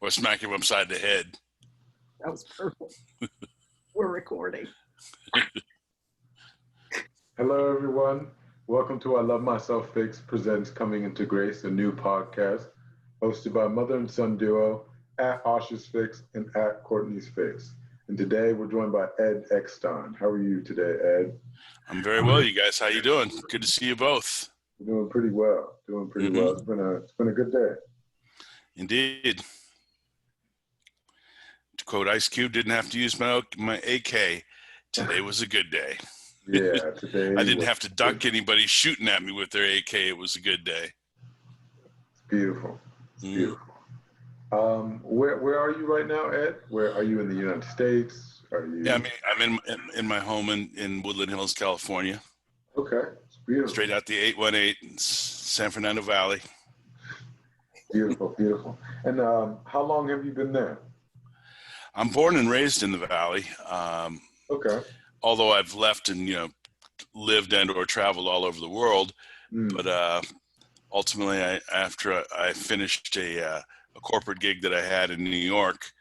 or smack him upside the head. That was perfect. We're recording. Hello, everyone. Welcome to I Love Myself Fix presents Coming Into Grace, a new podcast hosted by mother and son duo at Asha's Fix and at Courtney's Fix. And today we're joined by Ed Eckstein. How are you today, Ed? I'm very well, you guys. How you doing? Good to see you both. We're doing pretty well. Well. It's been a good day. Indeed. To quote Ice Cube, didn't have to use my AK. Today was a good day. Yeah, today. I didn't have to duck anybody shooting at me with their AK. It was a good day. It's beautiful. It's beautiful. Where are you right now, Ed? Where are you in the United States? Are you? Yeah, I'm in my home in Woodland Hills, California. Okay, it's beautiful. Straight out the 818, San Fernando Valley. Beautiful, beautiful. And how long have you been there? I'm born and raised in the Valley. Okay. Although I've left and, lived and or traveled all over the world. But ultimately, after I finished a corporate gig that I had in New York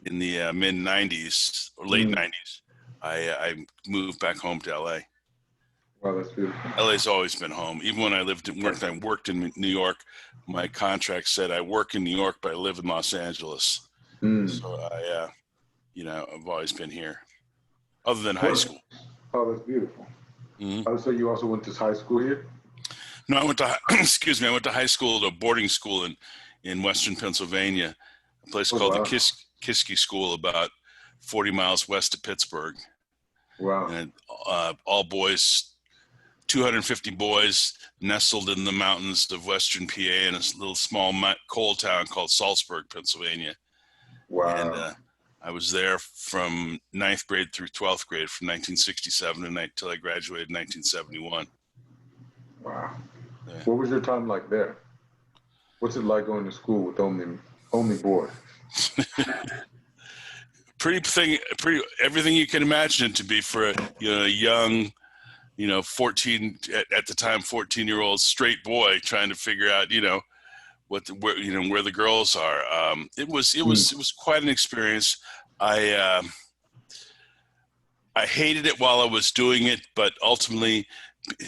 in the mid-'90s or late '90s, I moved back home to LA. Wow, that's beautiful. LA's always been home. Even when I worked in New York, my contract said I work in New York, but I live in Los Angeles. So I've always been here. Other than high school. Oh, that's beautiful. So you also went to high school here? No, I went to I went to high school, a boarding school in Western Pennsylvania, a place called the Kiski School, about 40 miles west of Pittsburgh. Wow. And all boys, 250 boys, nestled in the mountains of Western PA in a little small coal town called Salzburg, Pennsylvania. Wow. And I was there from 9th grade through 12th grade from 1967 until I graduated in 1971. Wow. Yeah. What was your time like there? What's it like going to school with only boys? Pretty everything you can imagine it to be for a young, 14 at the time 14-year-old straight boy trying to figure out where the girls are. It was quite an experience. I hated it while I was doing it, but ultimately,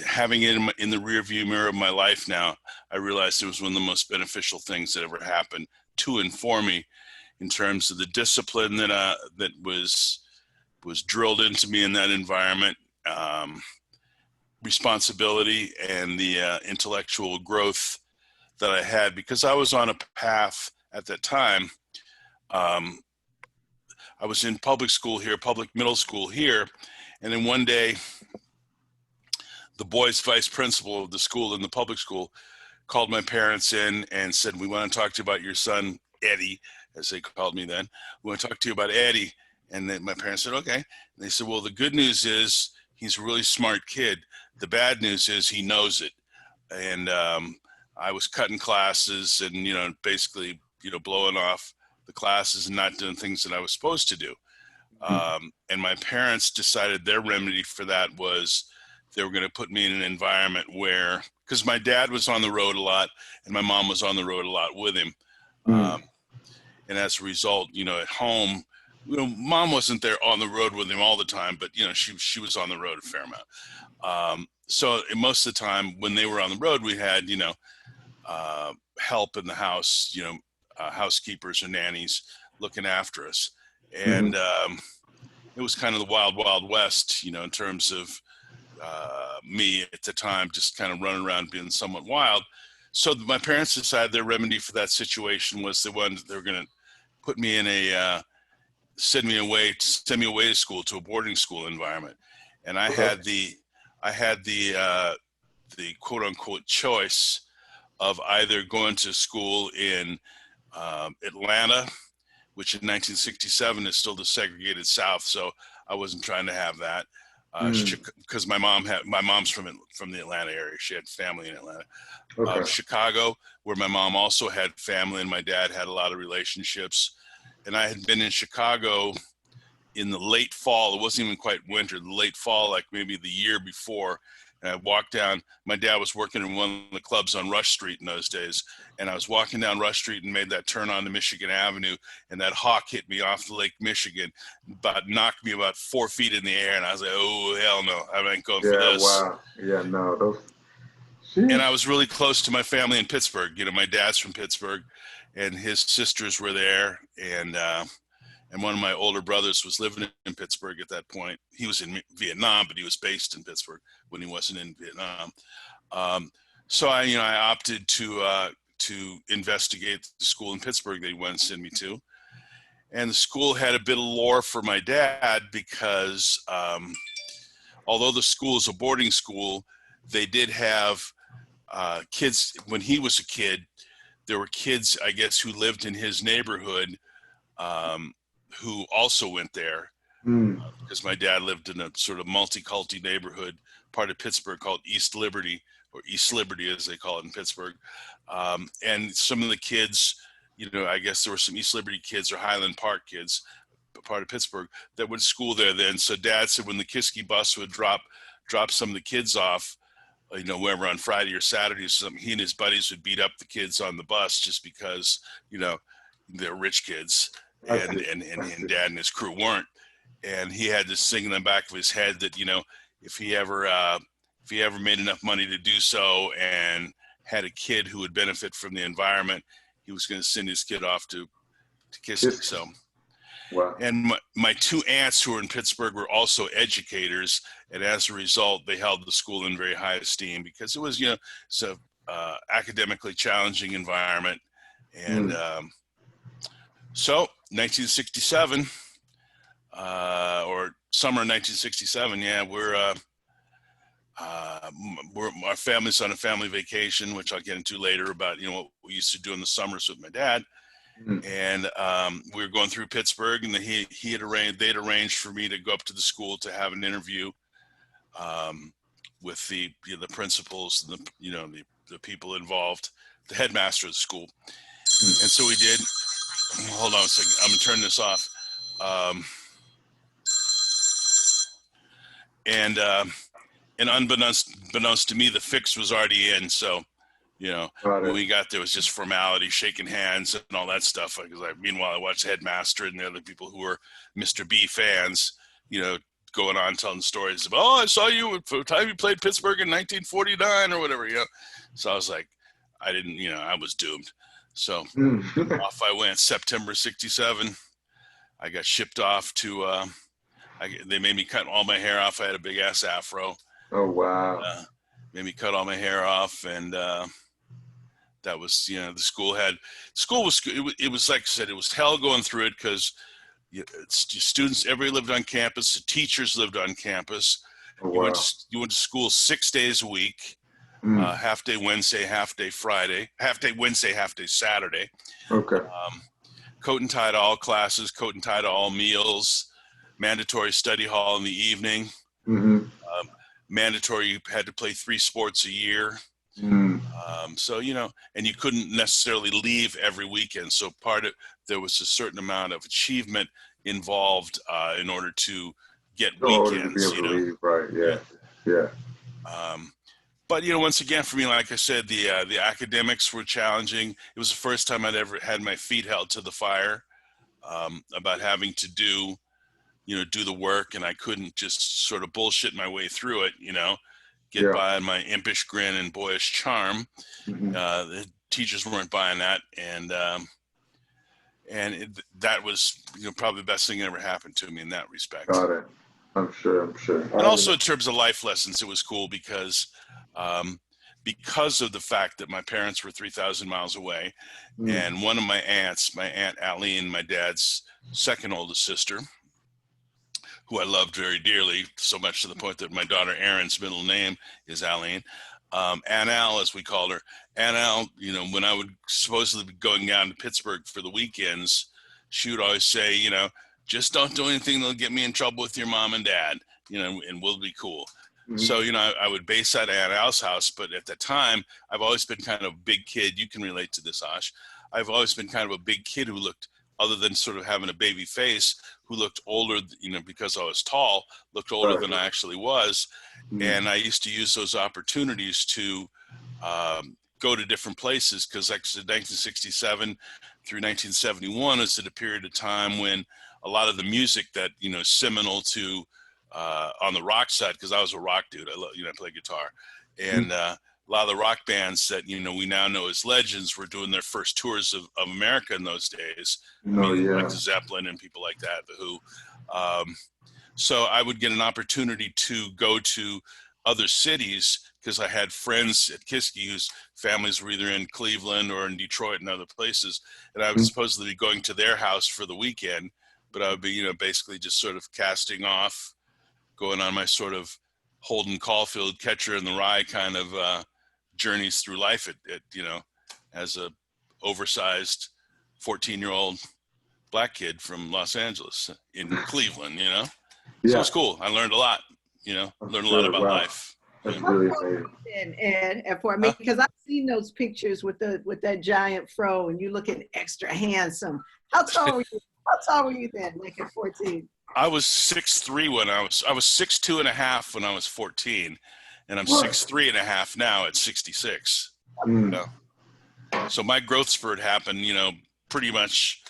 having it in the rearview mirror of my life now, I realized it was one of the most beneficial things that ever happened to and for me, in terms of the discipline that was drilled into me in that environment, responsibility, and the intellectual growth that I had, because I was on a path at that time. I was in public middle school here, and then one day, the boys' vice principal of the school in the public school called my parents in and said, "We want to talk to you about your son, Eddie," as they called me then. "We want to talk to you about Eddie." And then my parents said, "Okay." And they said, "Well, the good news is he's a really smart kid. The bad news is he knows it." And I was cutting classes and, basically, blowing off the classes and not doing things that I was supposed to do. And my parents decided their remedy for that was they were going to put me in an environment where, because my dad was on the road a lot and my mom was on the road a lot with him. And as a result, at home, mom wasn't there on the road with him all the time, but, she was on the road a fair amount. So most of the time when they were on the road, we had, help in the house, housekeepers or nannies looking after us. And it was kind of the wild, wild west, in terms of me at the time, just kind of running around being somewhat wild. So my parents decided their remedy for that situation was they were going to put me in send me away to school, to a boarding school environment. And I had the quote unquote choice of either going to school in Atlanta, which in 1967 is still the segregated South. So I wasn't trying to have that. Because my mom's from the Atlanta area. She had family in Atlanta. Chicago, where my mom also had family and my dad had a lot of relationships. And I had been in Chicago in the late fall. It wasn't even quite winter, the late fall, like maybe the year before, And I walked down, my dad was working in one of the clubs on Rush Street in those days. And I was walking down Rush Street and made that turn onto Michigan Avenue. And that hawk hit me off the Lake Michigan, knocked me about 4 feet in the air. And I was like, oh, hell no, I ain't going for this. Wow. Yeah, no, those. And I was really close to my family in Pittsburgh. My dad's from Pittsburgh and his sisters were there. And one of my older brothers was living in Pittsburgh at that point. He was in Vietnam, but he was based in Pittsburgh when he wasn't in Vietnam. So I opted to investigate the school in Pittsburgh they wanted to send me to. And the school had a bit of lore for my dad because although the school is a boarding school, they did have kids. When he was a kid, there were kids, I guess, who lived in his neighborhood who also went there because my dad lived in a sort of multi-culti neighborhood, part of Pittsburgh called East Liberty, or East Liberty as they call it in Pittsburgh. And some of the kids, I guess there were some East Liberty kids or Highland Park kids, part of Pittsburgh, that went to school there then. So Dad said when the Kiski bus would drop some of the kids off, wherever on Friday or Saturday or something, he and his buddies would beat up the kids on the bus just because, they're rich kids. And Dad and his crew weren't, and he had this thing in the back of his head that if he ever made enough money to do so and had a kid who would benefit from the environment, he was going to send his kid off to Kissimmee. So, wow. And my two aunts who were in Pittsburgh were also educators, and as a result, they held the school in very high esteem because it was it's a academically challenging environment, and so 1967, or summer 1967, our family's on a family vacation, which I'll get into later about what we used to do in the summers with my dad. And we were going through Pittsburgh, and they'd arranged for me to go up to the school to have an interview with the principals and the people involved, the headmaster of the school. And so we did. Hold on a second. I'm gonna turn this off. And unbeknownst to me, the fix was already in. So, when we got there, it was just formality, shaking hands and all that stuff. Meanwhile, I watched the headmaster and the other people who were Mr. B fans, going on telling stories about, I saw you for the time you played Pittsburgh in 1949 or whatever, So I was like, I was doomed. So off I went. September 67. I got shipped off to, they made me cut all my hair off. I had a big ass afro. Oh, wow. Made me cut all my hair off. And that was, the school was, it was like I said, it was hell going through it because students, everybody lived on campus. The teachers lived on campus. Oh, wow. You went to school 6 days a week. Half day Wednesday, half day Friday, half day Wednesday, half day Saturday. Okay. Coat and tie to all classes, coat and tie to all meals, mandatory study hall in the evening. Mandatory, you had to play 3 sports a year. So, and you couldn't necessarily leave every weekend. So there was a certain amount of achievement involved in order to get weekends, leave, right. Yeah. But, once again, for me, like I said, the academics were challenging. It was the first time I'd ever had my feet held to the fire about having to do the work, and I couldn't just sort of bullshit my way through it, get by on my impish grin and boyish charm. The teachers weren't buying that, and that was probably the best thing that ever happened to me in that respect. Got it. I'm sure. And also in terms of life lessons, it was cool because of the fact that my parents were 3,000 miles away, and one of my aunts, my Aunt Aline, my dad's second oldest sister, who I loved very dearly, so much to the point that my daughter Erin's middle name is Aline. Aunt Al, as we called her. Aunt Al, when I would supposedly be going down to Pittsburgh for the weekends, she would always say, just don't do anything that'll get me in trouble with your mom and dad, and we'll be cool. So, I would base at Aunt Al's house, but at the time, I've always been kind of a big kid. You can relate to this, Ash. I've always been kind of a big kid who looked other than sort of having a baby face, who looked older, because I was tall, looked older than I actually was. And I used to use those opportunities to go to different places, because like I said, 1967 through 1971 is at a period of time when a lot of the music that, seminal to on the rock side, because I was a rock dude. I love, I play guitar. And a lot of the rock bands that, we now know as legends were doing their first tours of America in those days. Like the Zeppelin and people like that, the Who. So I would get an opportunity to go to other cities, because I had friends at Kiski whose families were either in Cleveland or in Detroit and other places. And I was supposedly going to their house for the weekend, but I would be, basically just sort of casting off, going on my sort of Holden Caulfield, Catcher in the Rye kind of journeys through life as a oversized 14-year-old black kid from Los Angeles in Cleveland, So it was cool. I learned a lot, learned a lot about life. That's really amazing. And for me, because I've seen those pictures with that giant fro, and you looking extra handsome. How tall were you? How tall were you then, like at 14? I was 6'3" when I was 6'2" and a half when I was 14, and I'm 6'3" and a half now at 66. So my growth spurt happened, pretty much.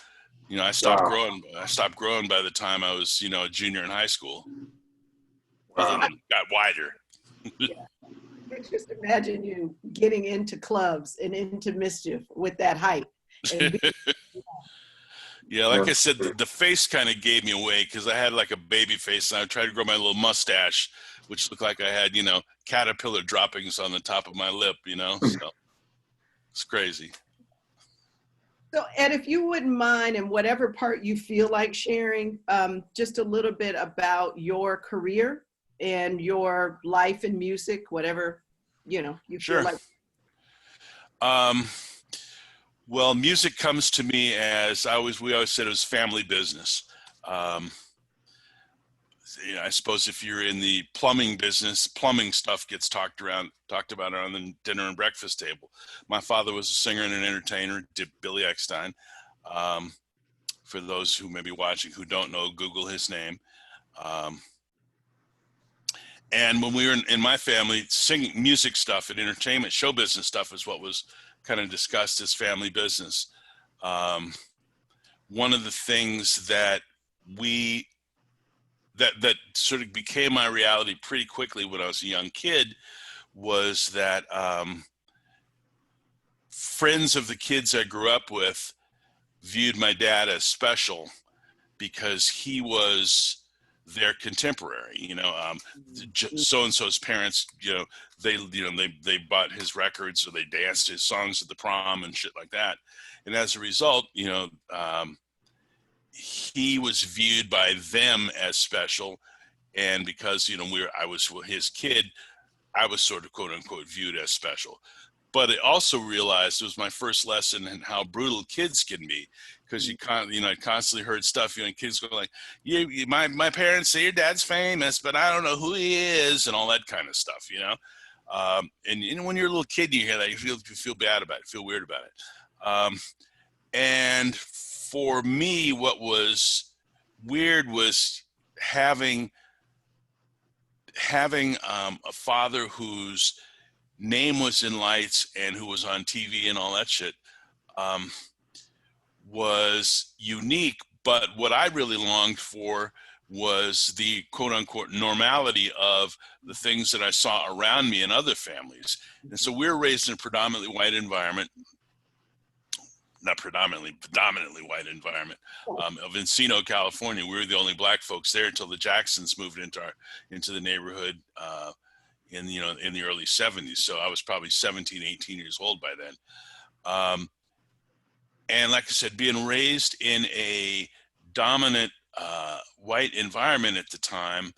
I stopped growing. I stopped growing by the time I was, a junior in high school. Other than got wider. Just imagine you getting into clubs and into mischief with that height. Yeah, like I said, the face kind of gave me away, because I had like a baby face, and I tried to grow my little mustache, which looked like I had, caterpillar droppings on the top of my lip, so it's crazy. So, Ed, if you wouldn't mind, and whatever part you feel like sharing, just a little bit about your career and your life in music, whatever, you feel like. Well, music comes to me as we always said, it was family business. I suppose if you're in the plumbing business, plumbing stuff gets talked about around the dinner and breakfast table. My father was a singer and an entertainer, Billy Eckstein. For those who may be watching who don't know, Google his name. And when we were in my family, singing music stuff and entertainment, show business stuff is what was kind of discussed as family business. One of the things that that sort of became my reality pretty quickly when I was a young kid was that friends of the kids I grew up with viewed my dad as special, because he was their contemporary. So-and-so's parents, they bought his records, or they danced his songs at the prom and shit like that. And as a result, he was viewed by them as special. And because, I was his kid, I was sort of quote unquote viewed as special. But I also realized it was my first lesson in how brutal kids can be, because I constantly heard stuff, kids go like, my parents say your dad's famous, but I don't know who he is, and all that kind of stuff, and when you're a little kid, you hear that, you feel bad about it, feel weird about it. And for me, what was weird was having a father whose name was in lights and who was on TV and all that shit, was unique. But what I really longed for was the quote unquote normality of the things that I saw around me in other families. And so we were raised in a predominantly white environment, predominantly white environment, of Encino, California. We were the only black folks there until the Jacksons moved into the neighborhood in the early 70s. So I was probably 17, 18 years old by then. And like I said, being raised in a dominant white environment at the time,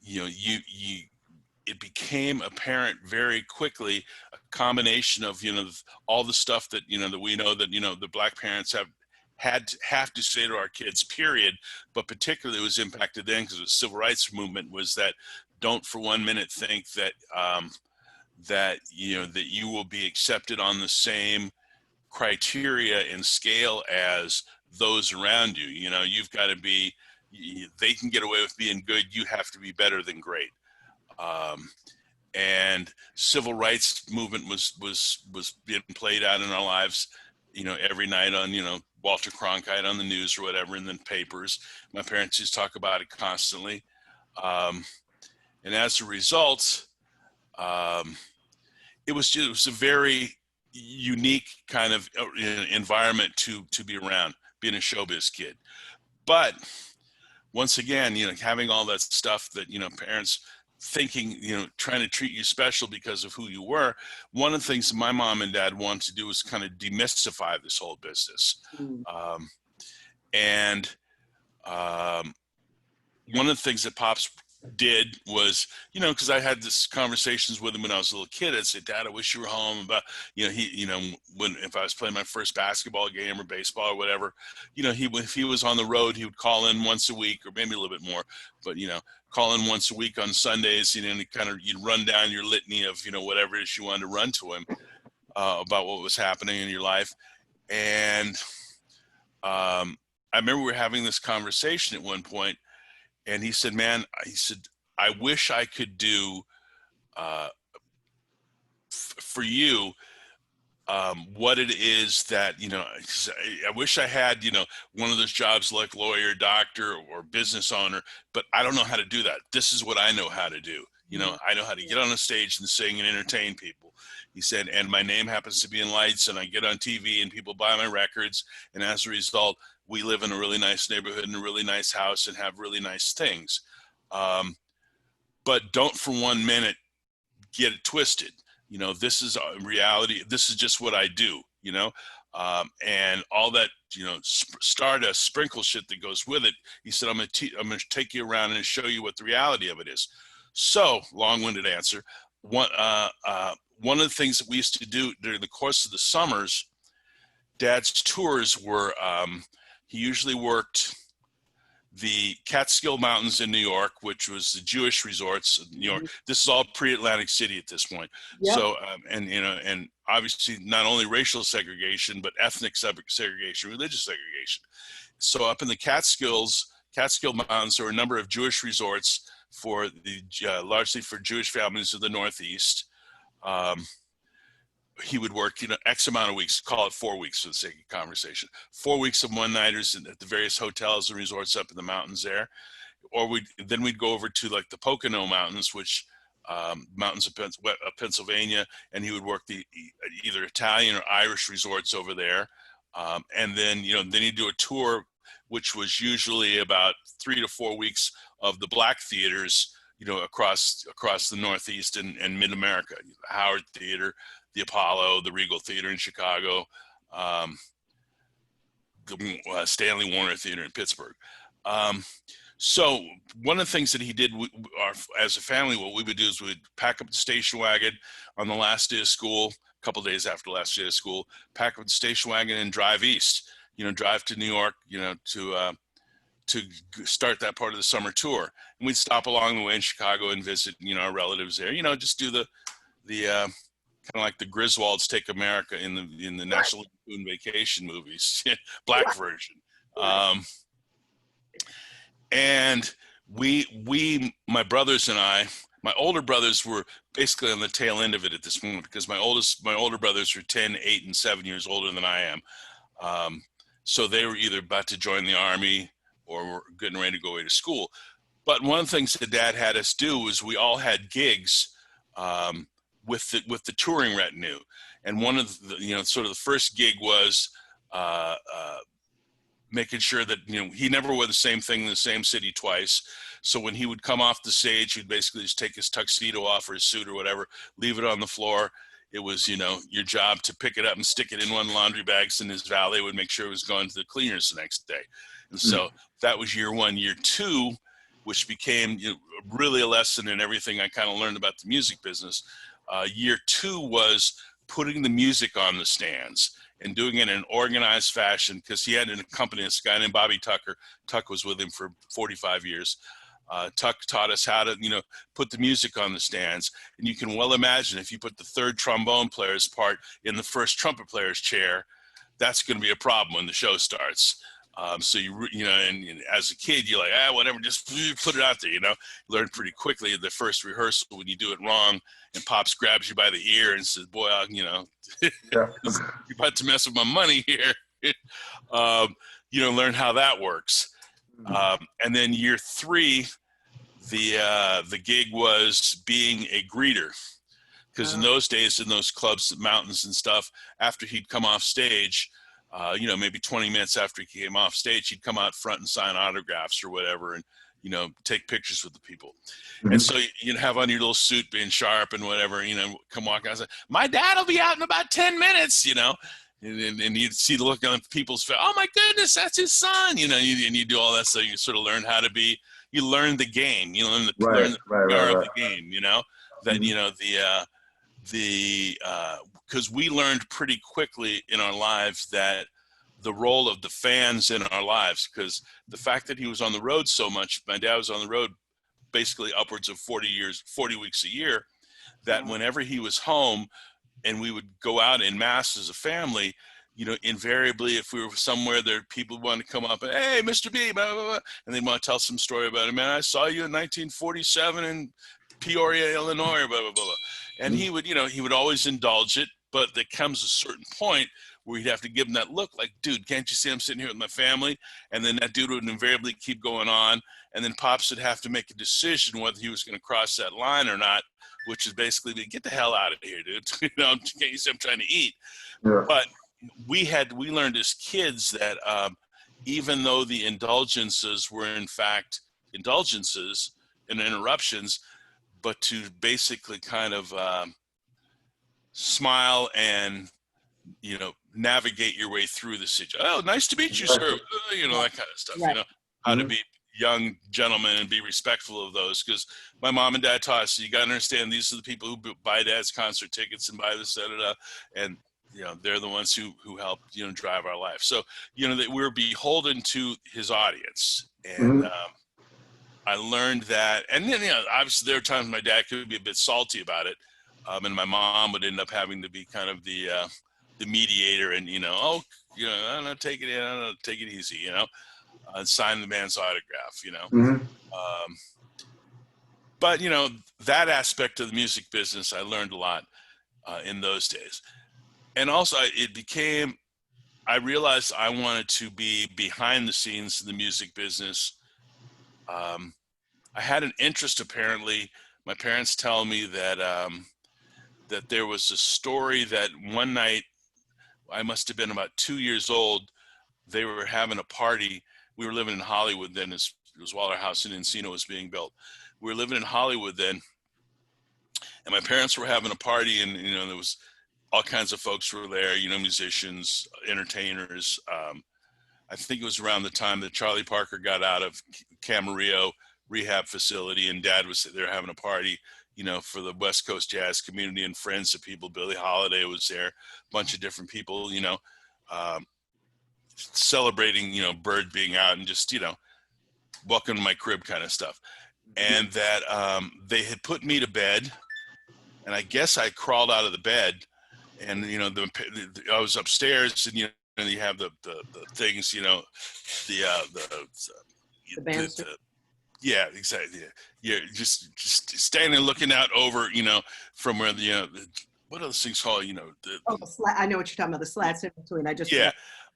it became apparent very quickly, a combination of, all the stuff that, that we know that, the black parents have to say to our kids, period. But particularly it was impacted then because the civil rights movement, was that don't for 1 minute think that, that you will be accepted on the same criteria and scale as those around you. You know, you've got to be, they can get away with being good. You have to be better than great. And civil rights movement was being played out in our lives, you know, every night on, you know, Walter Cronkite on the news or whatever, and then papers. My parents used to talk about it constantly. And as a result, it was a very unique kind of environment to be around, being a showbiz kid. But once again, you know, having all that stuff that, you know, parents thinking, you know, trying to treat you special because of who you were. One of the things that my mom and dad wanted to do was kind of demystify this whole business. And one of the things that Pops did was, you know, because I had this conversations with him when I was a little kid. I'd say, Dad, I wish you were home. About, you know, he, you know, if I was playing my first basketball game or baseball or whatever, you know, if he was on the road, he would call in once a week or maybe a little bit more, but, you know, call in once a week on Sundays, you know, and you'd run down your litany of, you know, whatever it is you wanted to run to him about what was happening in your life. And I remember we were having this conversation at one point, and he said, man, he said, I wish I could do for you what it is that, you know, I wish I had, you know, one of those jobs like lawyer, doctor, or business owner, but I don't know how to do that. This is what I know how to do. You know, I know how to get on a stage and sing and entertain people. He said, and my name happens to be in lights, and I get on TV and people buy my records. And as a result, we live in a really nice neighborhood and a really nice house and have really nice things. But don't for 1 minute get it twisted. You know, this is reality. This is just what I do, you know, and all that, you know, stardust, sprinkle shit that goes with it. He said, I'm going to take you around and show you what the reality of it is. So, long-winded answer. One of the things that we used to do during the course of the summers, Dad's tours were, he usually worked the Catskill Mountains in New York, which was the Jewish resorts in New York. This is all pre-Atlantic City at this point. Yep. So, and, you know, and obviously not only racial segregation, but ethnic segregation, religious segregation. So up in the Catskill Mountains, there were a number of Jewish resorts for the, largely for Jewish families of the Northeast. He would work, you know, X amount of weeks, call it 4 weeks for the sake of conversation, 4 weeks of one-nighters at the various hotels and resorts up in the mountains there. Or then we'd go over to like the Pocono Mountains, which mountains of Pennsylvania, and he would work the either Italian or Irish resorts over there. And then, you know, then he'd do a tour, which was usually about 3 to 4 weeks of the black theaters, you know, across the Northeast and mid-America, the Howard Theater, the Apollo, the Regal Theater in Chicago, the Stanley Warner Theater in Pittsburgh. So one of the things that he did as a family, what we would do is we'd pack up the station wagon on the last day of school, a couple of days after the last day of school, pack up the station wagon and drive east, you know, drive to New York, you know, to start that part of the summer tour. And we'd stop along the way in Chicago and visit, you know, our relatives there, you know, just do the kind of like the Griswolds Take America in the National Lampoon Vacation movies, black version. And my brothers and I, my older brothers were basically on the tail end of it at this moment, because my older brothers are 10, 8, and 7 years older than I am. So they were either about to join the Army or were getting ready to go away to school. But one of the things that Dad had us do was we all had gigs with the touring retinue. And one of the, you know, sort of the first gig was making sure that, you know, he never wore the same thing in the same city twice. So when he would come off the stage, he'd basically just take his tuxedo off or his suit or whatever, leave it on the floor. It was, you know, your job to pick it up and stick it in one laundry bag, and his valet would make sure it was going to the cleaners the next day. And so that was year one. Year two, which became, you know, really a lesson in everything I kind of learned about the music business. Year two was putting the music on the stands and doing it in an organized fashion, because he had an accompanist, a guy named Bobby Tucker. Tuck was with him for 45 years. Tuck taught us how to, you know, put the music on the stands. And you can well imagine if you put the third trombone player's part in the first trumpet player's chair, that's going to be a problem when the show starts. So and as a kid, you're like, whatever, just put it out there, learn pretty quickly at the first rehearsal when you do it wrong and Pops grabs you by the ear and says, boy, Yeah. you're about to mess with my money here. Learn how that works. And then year 3, the gig was being a greeter. Because in those days, in those clubs, mountains and stuff, after he'd come off stage, maybe 20 minutes after he came off stage, he'd come out front and sign autographs or whatever and, take pictures with the people. And so you'd have on your little suit being sharp and whatever, come walk out and say, my dad will be out in about 10 minutes, and you'd see the look on people's face, oh my goodness, that's his son, and you do all that. So you sort of learn how to be, you learn the game, learn the PR of the game, that, because we learned pretty quickly in our lives that the role of the fans in our lives, because the fact that he was on the road so much, my dad was on the road basically upwards of 40 weeks a year, that whenever he was home and we would go out in mass as a family, invariably, if we were somewhere there, people wanted to come up and, hey, Mr. B, blah, blah, blah, and they want to tell some story about it. Man, I saw you in 1947 in Peoria, Illinois, blah, blah, blah, blah. And he would always indulge it, but there comes a certain point where you'd have to give him that look like, dude, can't you see I'm sitting here with my family? And then that dude would invariably keep going on. And then Pops would have to make a decision whether he was going to cross that line or not, which is basically, get the hell out of here, dude. Can't you see I'm trying to eat? Yeah. But we learned as kids that even though the indulgences were in fact indulgences and interruptions, but to basically kind of smile and, navigate your way through the situation. Oh, nice to meet you, sir. That kind of stuff, right. How to be young gentlemen and be respectful of those. Because my mom and dad taught us, so you got to understand these are the people who buy dad's concert tickets and buy this, and, they're the ones who help, drive our life. So, that we're beholden to his audience. And, I learned that, and then, obviously there are times my dad could be a bit salty about it. And my mom would end up having to be kind of the mediator and, I'm not taking it, I'm not take it easy, and sign the man's autograph, But, that aspect of the music business, I learned a lot in those days. And also I realized I wanted to be behind the scenes in the music business. I had an interest, apparently. My parents tell me that that there was a story that one night, I must have been about 2 years old, they were having a party. We were living in Hollywood then. It was while our house in Encino was being built. We were living in Hollywood then, and my parents were having a party, and there was all kinds of folks were there, musicians, entertainers. I think it was around the time that Charlie Parker got out of Camarillo rehab facility, and Dad was there having a party, for the West Coast jazz community and friends of people. Billie Holiday was there, a bunch of different people, celebrating, Bird being out and just, welcome to my crib kind of stuff. And that they had put me to bed, and I guess I crawled out of the bed, and, I was upstairs, and, and you have the things, yeah, exactly. Yeah, just standing looking out over, from where what are those things called? I know what you're talking about. The slats in between.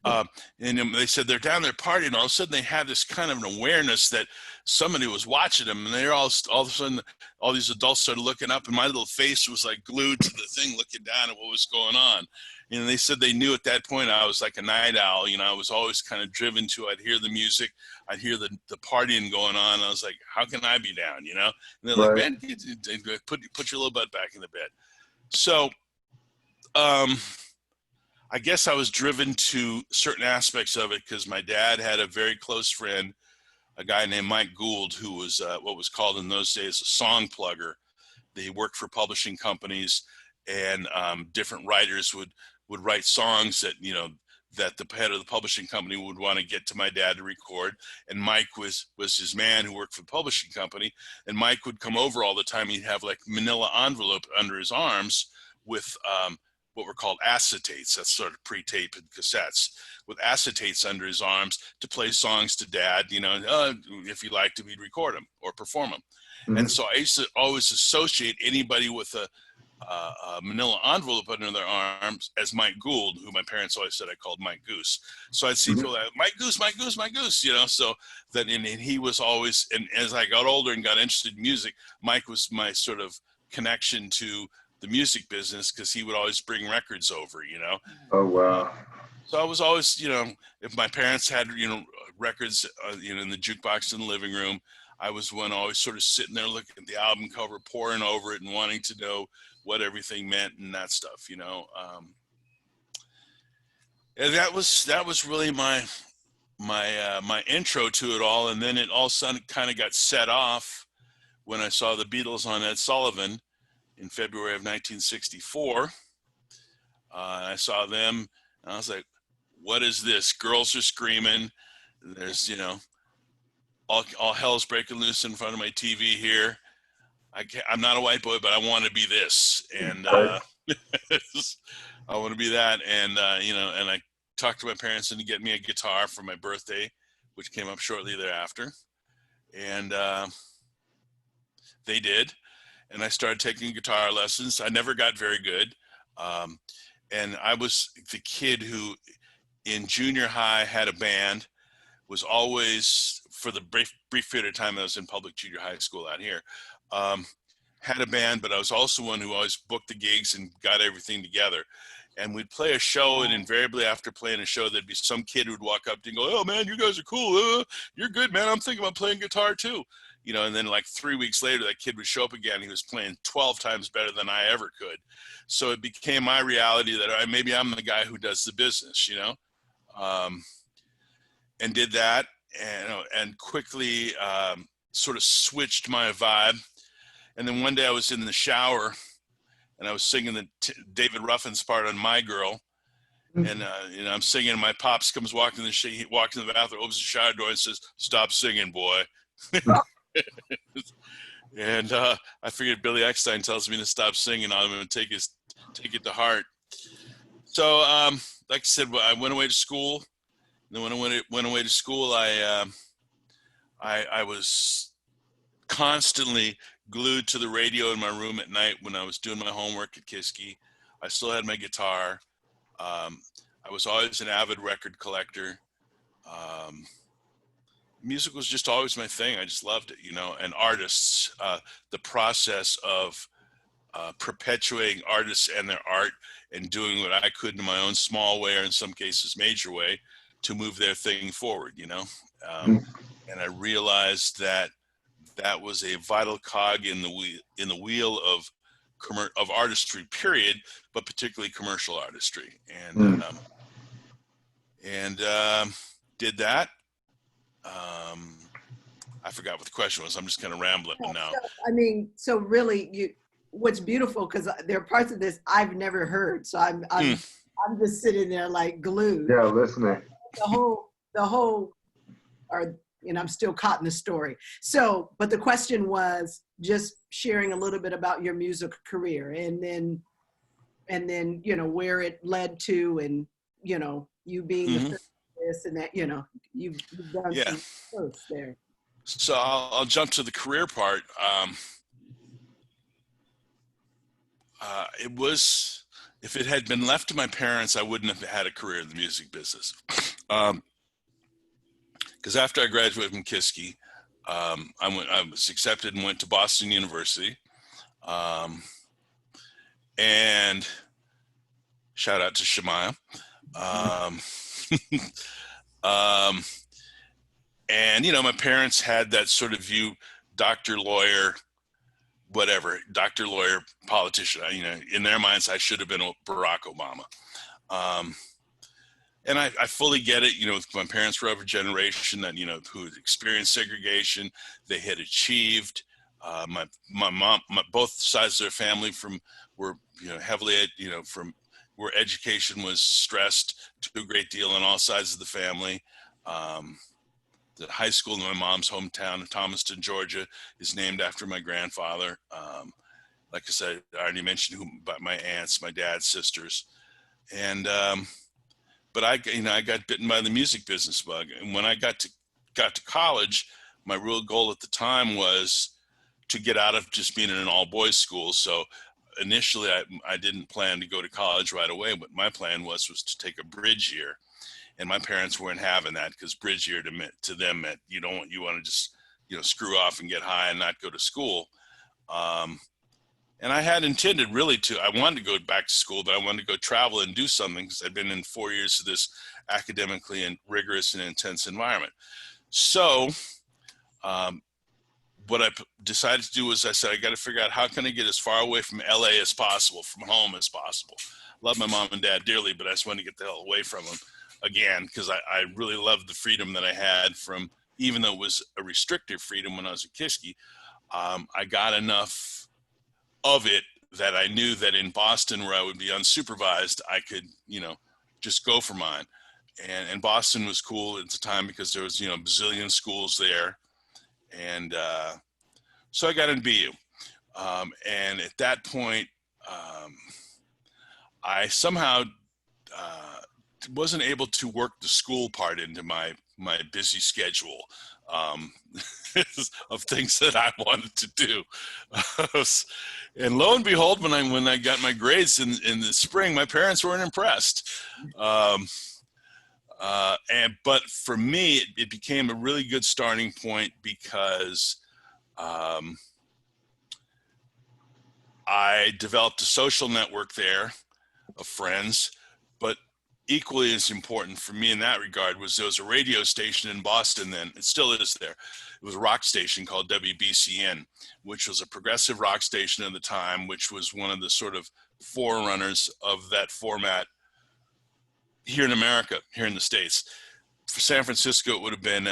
And they said they're down there partying. And all of a sudden, they had this kind of an awareness that somebody was watching them, and they're all of a sudden, all these adults started looking up, and my little face was like glued to the thing, looking down at what was going on. And they said they knew at that point I was like a night owl. I was always kind of driven to. I'd hear the music, I'd hear the partying going on. I was like, how can I be down? And they're like, man, put your little butt back in the bed. So, I guess I was driven to certain aspects of it because my dad had a very close friend, a guy named Mike Gould, who was what was called in those days a song plugger. They worked for publishing companies, and different writers would write songs that, that the head of the publishing company would want to get to my dad to record. And Mike was his man who worked for the publishing company. And Mike would come over all the time. He'd have like manila envelope under his arms with what were called acetates. That's sort of pre-tape and cassettes with acetates under his arms to play songs to dad, if he liked them, he'd record them or perform them. Mhm. And so I used to always associate anybody with a manila envelope under their arms as Mike Gould, who my parents always said I called Mike Goose. So I'd see Mhm. people like Mike Goose, Mike Goose, Mike Goose, so that, and he was always, and as I got older and got interested in music, Mike was my sort of connection to the music business, because he would always bring records over, Oh, wow. So I was always, if my parents had, records, in the jukebox in the living room, I was one always sort of sitting there looking at the album cover, poring over it and wanting to know what everything meant and that stuff, And that was really my intro to it all. And then it all of a sudden kind of got set off when I saw the Beatles on Ed Sullivan in February of 1964. I saw them and I was like, what is this? Girls are screaming. There's, all hell's breaking loose in front of my TV here. I'm not a white boy, but I want to be this. And I want to be that. And, and I talked to my parents into getting me a guitar for my birthday, which came up shortly thereafter. And they did. And I started taking guitar lessons. I never got very good. And I was the kid who in junior high had a band, was always, for the brief period of time I was in public junior high school out here, had a band, but I was also one who always booked the gigs and got everything together. And we'd play a show, and invariably after playing a show, there'd be some kid who'd walk up and go, oh man, you guys are cool. You're good, man. I'm thinking about playing guitar too. And then like 3 weeks later, that kid would show up again. He was playing 12 times better than I ever could. So it became my reality that maybe I'm the guy who does the business, and did that, and quickly sort of switched my vibe. And then one day I was in the shower and I was singing the David Ruffin's part on My Girl. And, I'm singing, and my pops comes walking he walks in the bathroom, opens the shower door and says, stop singing, boy. And I figured Billy Eckstein tells me to stop singing. I'm going to take it to heart. So, like I said, I went away to school. And then when I went away to school, I was constantly glued to the radio in my room at night when I was doing my homework at Kiski. I still had my guitar. I was always an avid record collector. Music was just always my thing. I just loved it, and artists, the process of perpetuating artists and their art and doing what I could in my own small way, or in some cases major way, to move their thing forward, and I realized that was a vital cog in the wheel of artistry, period, but particularly commercial artistry, and did that. I forgot what the question was. I'm just kind of rambling now. So really, what's beautiful, because there are parts of this I've never heard, so I'm just sitting there like glued. Yeah, listening. The whole, I'm still caught in the story. So, but the question was just sharing a little bit about your music career, and then where it led to, and you being the first this and that, you've done some firsts there. So I'll jump to the career part. It was, if it had been left to my parents, I wouldn't have had a career in the music business. Because after I graduated from Kiski, I was accepted and went to Boston University. And shout out to Shemaya. And, my parents had that sort of view, doctor, lawyer, whatever, doctor, lawyer, politician. In their minds, I should have been Barack Obama. And I fully get it. My parents were of a generation that, who experienced segregation. They had achieved. My mom, both sides of their family were heavily, from where education was stressed to a great deal on all sides of the family. The high school in my mom's hometown of Thomaston, Georgia, is named after my grandfather. like I said, I already mentioned but my aunts, my dad's sisters. And, but I got bitten by the music business bug. And when I got to college, my real goal at the time was to get out of just being in an all boys school. So initially I didn't plan to go to college right away, but my plan was to take a bridge year. And my parents weren't having that, because bridge year to them meant you want to just, screw off and get high and not go to school. And I had intended I wanted to go back to school, but I wanted to go travel and do something, because I'd been in 4 years of this academically and rigorous and intense environment. So what I decided to do was I said, I got to figure out how can I get as far away from LA as possible, from home as possible. Love my mom and dad dearly, but I just wanted to get the hell away from them again, because I really loved the freedom that I had from, even though it was a restrictive freedom when I was a Kiski, I got enough of it that I knew that in Boston, where I would be unsupervised, I could, just go for mine. And Boston was cool at the time because there was, a bazillion schools there. And so I got into BU. And at that point, I somehow wasn't able to work the school part into my busy schedule of things that I wanted to do. And lo and behold, when I got my grades in the spring, my parents weren't impressed. But for me, it became a really good starting point, because I developed a social network there of friends. But equally as important for me in that regard was there was a radio station in Boston then, it still is there. It was a rock station called WBCN, which was a progressive rock station at the time, which was one of the sort of forerunners of that format here in America, here in the States. For San Francisco, it would have been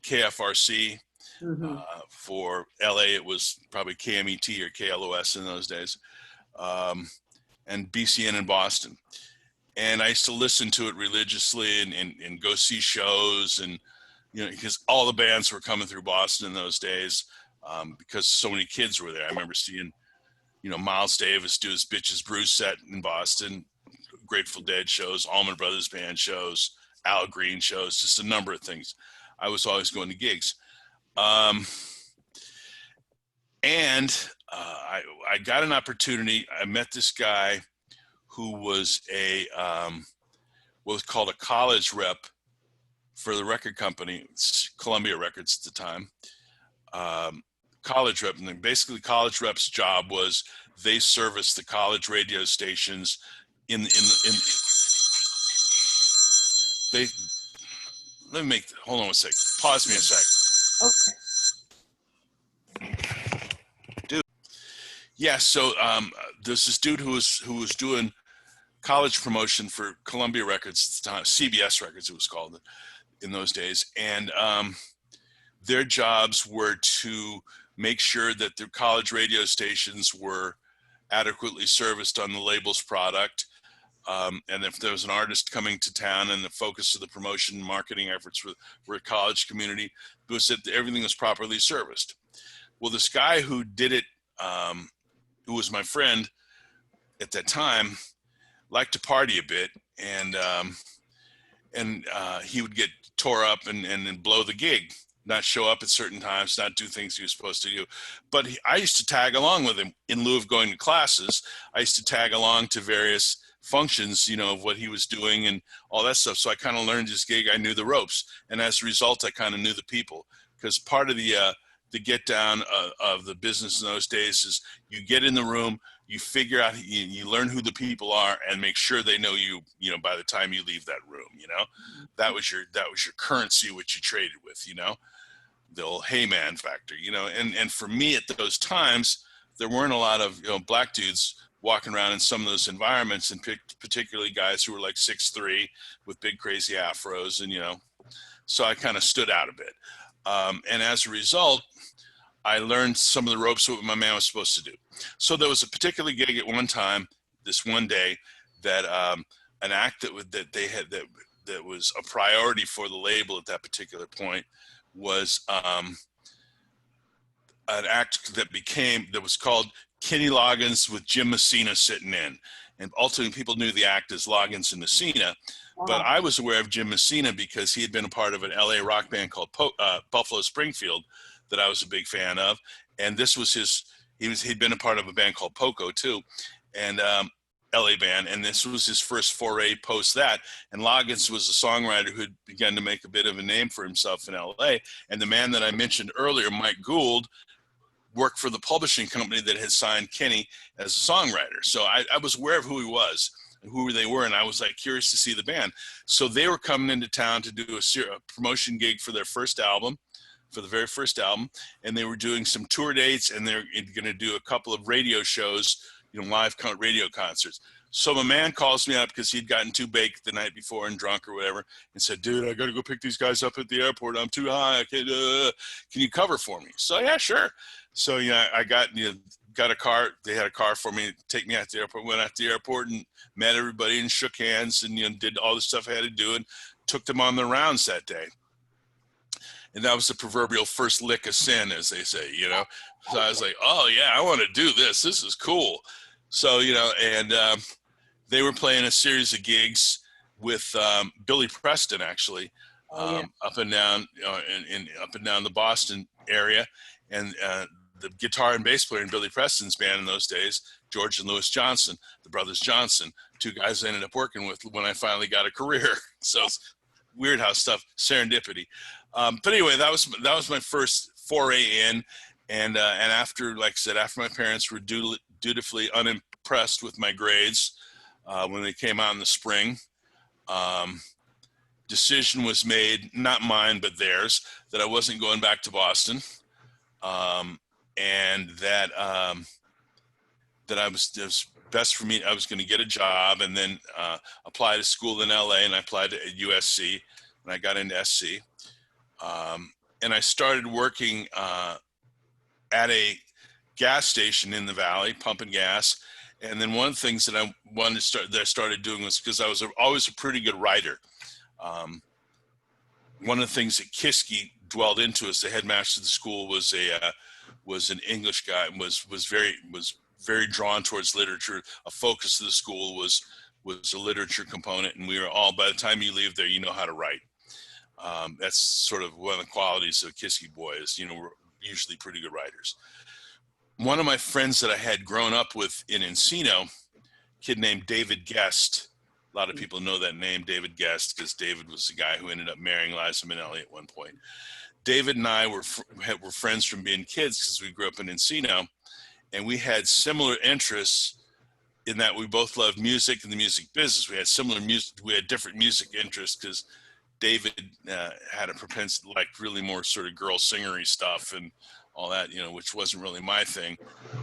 KFRC. Mm-hmm. For LA, it was probably KMET or KLOS in those days, and BCN in Boston. And I used to listen to it religiously and go see shows, and because all the bands were coming through Boston in those days, because so many kids were there. I remember seeing Miles Davis do his Bitches Brew set in Boston, Grateful Dead shows, Allman Brothers Band shows, Al Green shows, just a number of things. I was always going to gigs. I got an opportunity. I met this guy who was what was called a college rep for the record company, Columbia Records at the time. College rep, and then basically college rep's job was they serviced the college radio stations hold on a sec. Pause me a sec. Okay. Dude. Yeah, so there's this dude who was doing college promotion for Columbia Records at the time, CBS Records it was called in those days. And their jobs were to make sure that their college radio stations were adequately serviced on the label's product. And if there was an artist coming to town and the focus of the promotion and marketing efforts were a college community, it was that everything was properly serviced. Well, this guy who did it, who was my friend at that time, liked to party a bit, and he would get tore up and blow the gig, not show up at certain times, not do things he was supposed to do. But I used to tag along with him in lieu of going to classes. I used to tag along to various functions, of what he was doing and all that stuff. So I kind of learned his gig. I knew the ropes, and as a result, I kind of knew the people, because part of the get down of the business in those days is you get in the room, you figure out, you learn who the people are, and make sure they know you. By the time you leave that room, that was your currency, which you traded with. The old hey man factor. And for me at those times, there weren't a lot of black dudes walking around in some of those environments, and particularly guys who were like 6'3" with big crazy afros, and so I kind of stood out a bit. And as a result, I learned some of the ropes of what my man was supposed to do. So there was a particular gig at one time, this one day, that an act that they had that was a priority for the label at that particular point was an act that was called Kenny Loggins with Jim Messina sitting in. And ultimately, people knew the act as Loggins and Messina. But I was aware of Jim Messina because he had been a part of an LA rock band called Buffalo Springfield that I was a big fan of. And this was he'd been a part of a band called Poco too, and LA band. And this was his first foray post that. And Loggins was a songwriter who had begun to make a bit of a name for himself in LA. And the man that I mentioned earlier, Mike Gould, worked for the publishing company that had signed Kenny as a songwriter. So I was aware of who he was, who they were, and I was like curious to see the band. So they were coming into town to do a promotion gig for their first album, for the very first album, and they were doing some tour dates, and they're going to do a couple of radio shows, live radio concerts. So my man calls me up because he'd gotten too baked the night before and drunk or whatever, and said, "Dude, I got to go pick these guys up at the airport. I'm too high. I can't, can you cover for me?" So yeah, sure. So I got a car. They had a car for me to take me out to the airport. Went out to the airport and met everybody and shook hands and did all the stuff I had to do and took them on their rounds that day. And that was the proverbial first lick of sin, as they say, So I was like, oh yeah, I want to do this. This is cool. So and they were playing a series of gigs with Billy Preston actually, up and down up and down the Boston area, and the guitar and bass player in Billy Preston's band in those days, George and Louis Johnson, the brothers Johnson, two guys I ended up working with when I finally got a career. So it's weird how stuff, serendipity. But anyway, that was my first foray in, and after, like I said, after my parents were dutifully unimpressed with my grades when they came out in the spring, decision was made, not mine but theirs, that I wasn't going back to Boston. And that it was best for me. I was going to get a job and then apply to school in LA, and I applied to USC, and I got into SC. And I started working at a gas station in the Valley, pumping gas. And then one of the things that I started doing was, because I was always a pretty good writer. One of the things that Kiski dwelled into as the headmaster of the school was an English guy, was very drawn towards literature. A focus of the school was a literature component, and we were all, by the time you leave there, you know how to write. That's sort of one of the qualities of Kiski boys. We're usually pretty good writers. One of my friends that I had grown up with in Encino, a kid named David Guest. A lot of people know that name, David Guest, because David was the guy who ended up marrying Liza Minnelli at one point. David and I were friends from being kids because we grew up in Encino, and we had similar interests in that we both loved music and the music business. We had similar music, we had different music interests because David had a propensity, like really more sort of girl singery stuff and all that, which wasn't really my thing.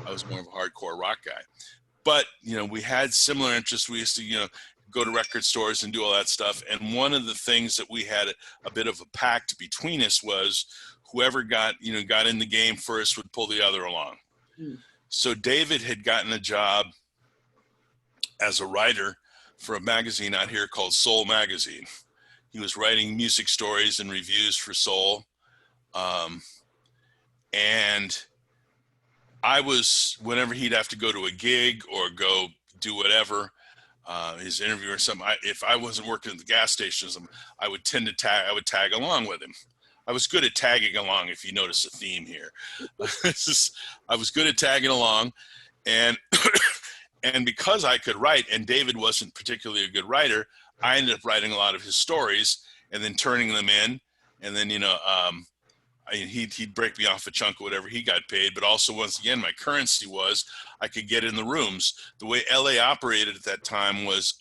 I was more of a hardcore rock guy. But, we had similar interests. We used to, go to record stores and do all that stuff. And one of the things that we had a bit of a pact between us was whoever got in the game first would pull the other along. Mm. So David had gotten a job as a writer for a magazine out here called Soul Magazine. He was writing music stories and reviews for Soul. And I was, whenever he'd have to go to a gig or go do whatever, his interview or something, if I wasn't working at the gas station, I would tag along with him. I was good at tagging along, if you notice a theme here. I was good at tagging along, and and because I could write, and David wasn't particularly a good writer, I ended up writing a lot of his stories and then turning them in, and then he'd break me off a chunk of whatever he got paid. But also, once again, my currency was I could get in the rooms. The way LA operated at that time was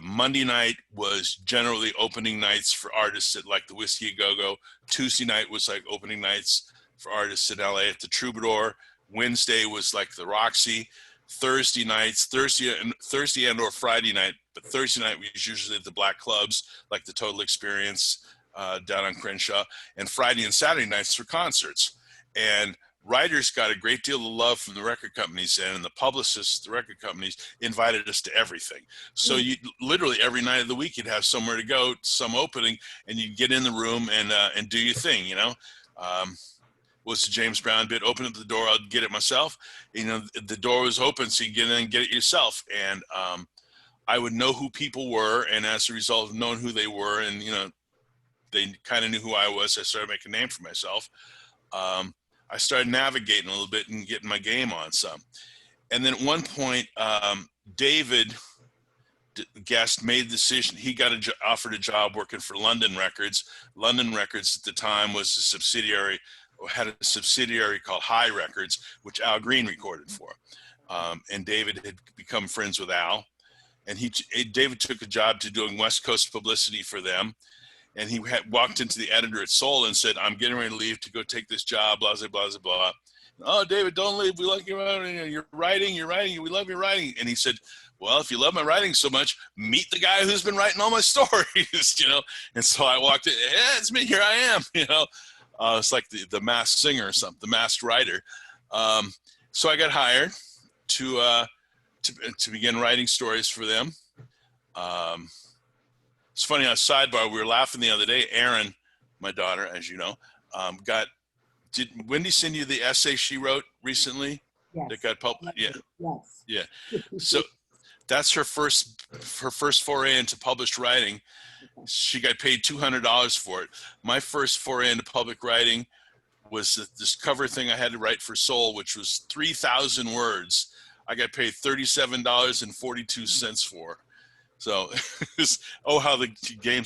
Monday night was generally opening nights for artists at like the Whiskey A Go-Go. Tuesday night was like opening nights for artists in LA at the Troubadour. Wednesday was like the Roxy. Thursday and or Friday night, but Thursday night was usually at the black clubs like the Total Experience down on Crenshaw, and Friday and Saturday nights for concerts. And writers got a great deal of love from the record companies, and the publicists, the record companies, invited us to everything. So you literally every night of the week you'd have somewhere to go, some opening, and you'd get in the room and do your thing, was the James Brown bit. Open up the door, I'll get it myself. You know, the door was open, so you get in and get it yourself. And I would know who people were, and as a result of knowing who they were, and you know, they kind of knew who I was, I started making a name for myself. I started navigating a little bit and getting my game on some. And then at one point, David Guest made the decision. He got offered a job working for London Records. London Records at the time was a subsidiary, or had a subsidiary called High Records, which Al Green recorded for. And David had become friends with Al. And David took a job to doing West Coast publicity for them. And he walked into the editor at Soul and said, I'm getting ready to leave to go take this job, blah, blah, blah, blah. Oh, David, don't leave. We like your writing. You're writing. We love your writing. And he said, well, if you love my writing so much, meet the guy who's been writing all my stories, you know? And so I walked in, yeah, it's me. Here I am, you know? It's like the masked singer or something, the masked writer. So I got hired to begin writing stories for them. It's funny, on a sidebar, we were laughing the other day. Erin, my daughter, as you know, did Wendy send you the essay she wrote recently? Yes. That got published? Yeah. Yes. Yeah. So that's her first foray into published writing. She got paid $200 for it. My first foray into public writing was this cover thing I had to write for Soul, which was 3,000 words. I got paid $37.42 for. So, how the game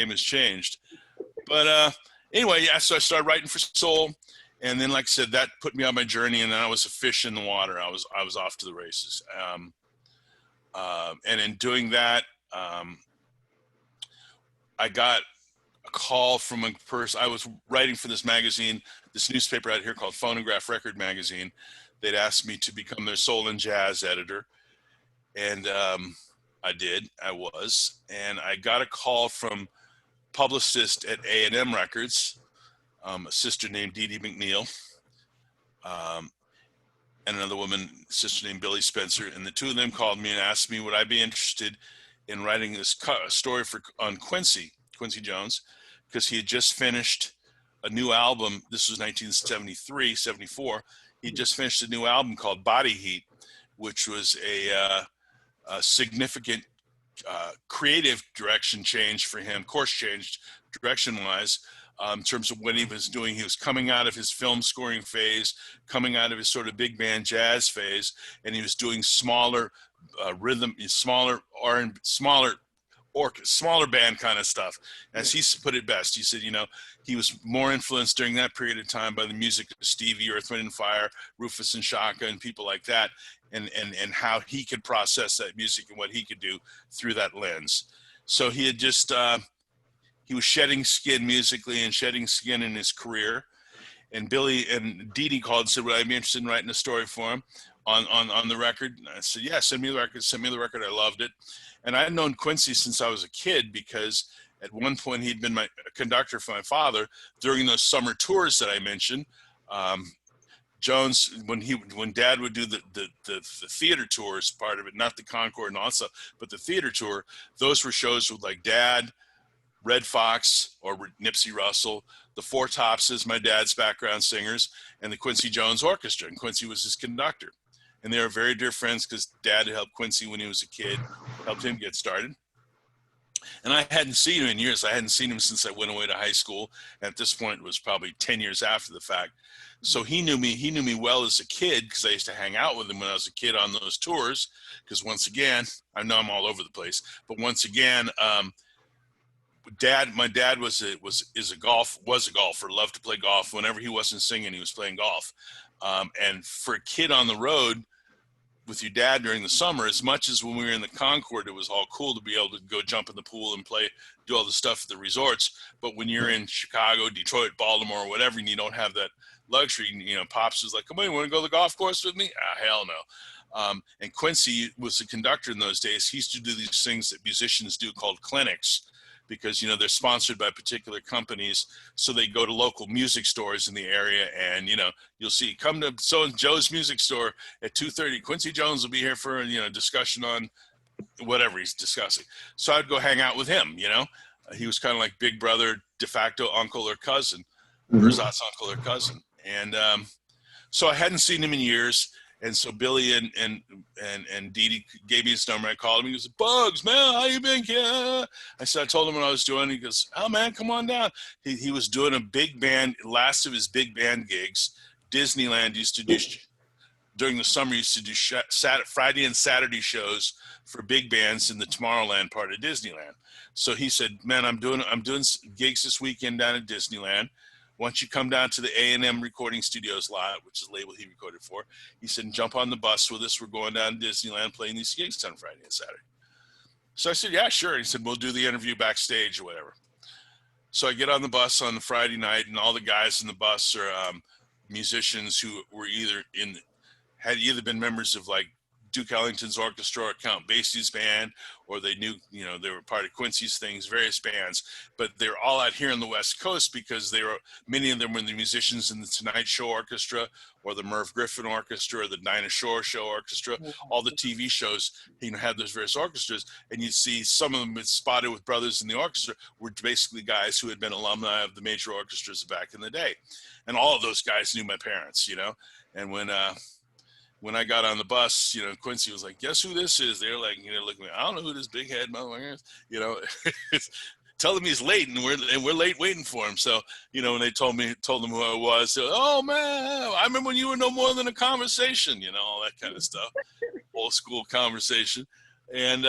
has changed. But anyway, yeah, so I started writing for Soul. And then, like I said, that put me on my journey, and then I was a fish in the water. I was off to the races. And in doing that, I got a call from a person. I was writing for this magazine, this newspaper out here called Phonograph Record Magazine. They'd asked me to become their soul and jazz editor. And I did. I was. And I got a call from publicist at A&M Records, a sister named Dee Dee McNeil, and another woman, sister named Billy Spencer. And the two of them called me and asked me, would I be interested in writing this story on Quincy Jones, because he had just finished a new album. This was 1973, 74. He just finished a new album called Body Heat, which was a significant creative direction change for him, course change direction-wise, in terms of what he was doing. He was coming out of his film scoring phase, coming out of his sort of big band jazz phase, and he was doing smaller rhythm, smaller R&B, smaller band kind of stuff. As he put it best, he said, you know, he was more influenced during that period of time by the music of Stevie, Earth, Wind and Fire, Rufus and Shaka, and people like that, and how he could process that music and what he could do through that lens. So he had just he was shedding skin musically and shedding skin in his career. And Billy and Dee Dee called and said, would I be interested in writing a story for him on the record? And I said, yeah, send me the record. Send me the record. I loved it. And I had known Quincy since I was a kid, because at one point he'd been my conductor for my father during those summer tours that I mentioned. Jones, when Dad would do the theater tours, part of it, not the Concord and all that stuff, but the theater tour, those were shows with like Dad, Red Fox or Nipsey Russell, the Four Topses, my dad's background singers, and the Quincy Jones Orchestra. And Quincy was his conductor. And they were very dear friends, because Dad helped Quincy when he was a kid, helped him get started. And I hadn't seen him in years. I hadn't seen him since I went away to high school. And at this point, it was probably 10 years after the fact. So he knew me well as a kid, because I used to hang out with him when I was a kid on those tours. Because once again, I know I'm all over the place, but once again, my dad was a golfer, loved to play golf. Whenever he wasn't singing, he was playing golf. And for a kid on the road with your dad during the summer, as much as when we were in the Concord, it was all cool to be able to go jump in the pool and play, do all the stuff at the resorts. But when you're in Chicago, Detroit, Baltimore, or whatever, and you don't have that luxury, you know, Pops was like, come on, you want to go to the golf course with me? Hell no. And Quincy was the conductor in those days. He used to do these things that musicians do called clinics, because, you know, they're sponsored by particular companies. So they go to local music stores in the area, and, you know, you'll see, come to Joe's music store at 2:30. Quincy Jones will be here for, you know, discussion on whatever he's discussing. So I'd go hang out with him, you know. He was kind of like big brother, de facto uncle or cousin, Verzat's uncle or cousin. And so I hadn't seen him in years. And so Billy and Dee Dee gave me his number. I called him. He goes, "Bugs, man, how you been, kid?" I told him what I was doing. He goes, "Oh, man, come on down." He was doing a big band, last of his big band gigs. Disneyland used to do, during the summer, used to do Friday and Saturday shows for big bands in the Tomorrowland part of Disneyland. So he said, "Man, I'm doing gigs this weekend down at Disneyland. Once you come down to the A&M Recording Studios lot," which is the label he recorded for, he said, "Jump on the bus with us. We're going down to Disneyland playing these gigs on Friday and Saturday." So I said, "Yeah, sure." He said, "We'll do the interview backstage or whatever." So I get on the bus on the Friday night, and all the guys in the bus are musicians who were had either been members of like Duke Ellington's orchestra or Count Basie's band, or they knew, they were part of Quincy's things, various bands, but they're all out here on the West Coast because many of them were the musicians in the Tonight Show Orchestra or the Merv Griffin Orchestra or the Dinah Shore Show Orchestra. All the TV shows, had those various orchestras, and you'd see some of them spotted with brothers in the orchestra were basically guys who had been alumni of the major orchestras back in the day. And all of those guys knew my parents, and when I got on the bus, Quincy was like, "Guess who this is?" They're like, looking at me, "I don't know who this big head motherfucker is," tell him he's late, and we're late waiting for him. So, when they told them who I was, they're like, "Oh man, I remember when you were no more than a conversation," all that kind of stuff, old school conversation. And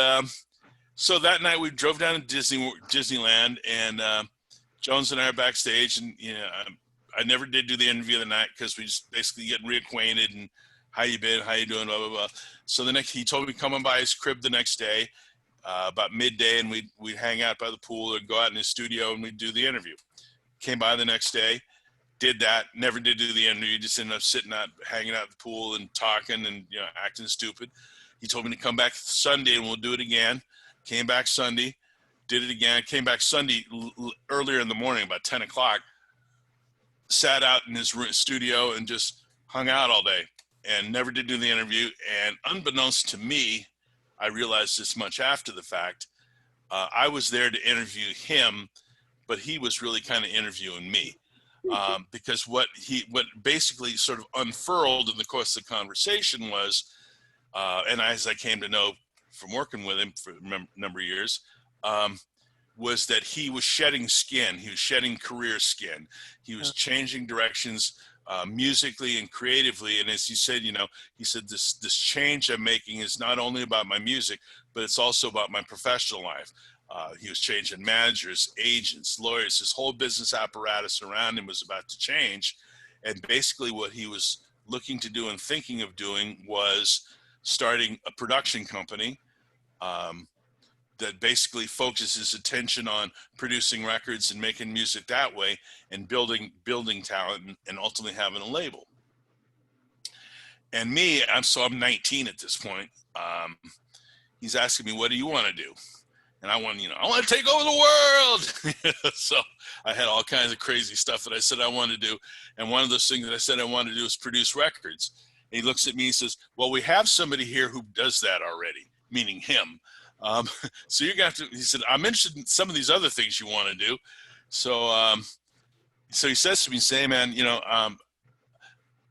so that night we drove down to Disneyland, and Jones and I are backstage, and I never did do the interview of the night because we just basically getting reacquainted and, "How you been? How you doing?" Blah, blah, blah. So he told me to come on by his crib the next day, about midday, and we'd hang out by the pool or go out in his studio and we'd do the interview. Came by the next day, did that, never did do the interview, just ended up sitting out, hanging out at the pool and talking and, acting stupid. He told me to come back Sunday and we'll do it again. Came back Sunday, did it again. Came back Sunday earlier in the morning, about 10 o'clock, sat out in his studio and just hung out all day. And never did do the interview. And unbeknownst to me, I realized this much after the fact, I was there to interview him, but he was really kind of interviewing me, because what basically sort of unfurled in the course of the conversation was, and as I came to know from working with him for a number of years, was that he was shedding skin. He was shedding career skin. He was changing directions, musically and creatively. And as he said, he said, this change I'm making is not only about my music, but it's also about my professional life. He was changing managers, agents, lawyers. His whole business apparatus around him was about to change. And basically what he was looking to do and thinking of doing was starting a production company that basically focuses attention on producing records and making music that way, and building talent and ultimately having a label. And me, I'm 19 at this point. He's asking me, "What do you want to do?" And I want to take over the world. So I had all kinds of crazy stuff that I said I wanted to do. And one of those things that I said I wanted to do is produce records. And he looks at me and says, "Well, we have somebody here who does that already," meaning him. So you're going to have to, he said, "I'm interested in some of these other things you want to do." So, so he says to me, "Say, man,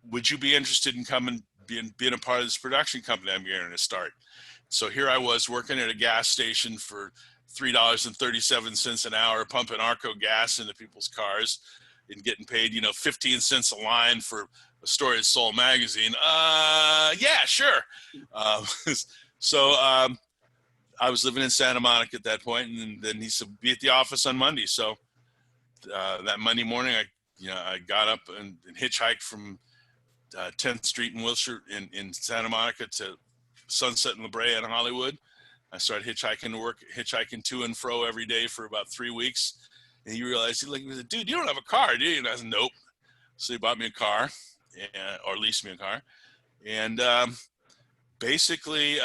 would you be interested in coming, being a part of this production company I'm going to start?" So here I was working at a gas station for $3.37 an hour, pumping Arco gas into people's cars and getting paid, 15 cents a line for a story at Soul Magazine. Yeah, sure. So, I was living in Santa Monica at that point, and then he said, "Be at the office on Monday." So that Monday morning, I got up and hitchhiked from 10th Street in Wilshire in Santa Monica to Sunset and La Brea in Hollywood. I started hitchhiking to work, hitchhiking to and fro every day for about 3 weeks. And he realized, he said, "Dude, you don't have a car, do you?" And I said, "Nope." So he bought me a car, or leased me a car, and basically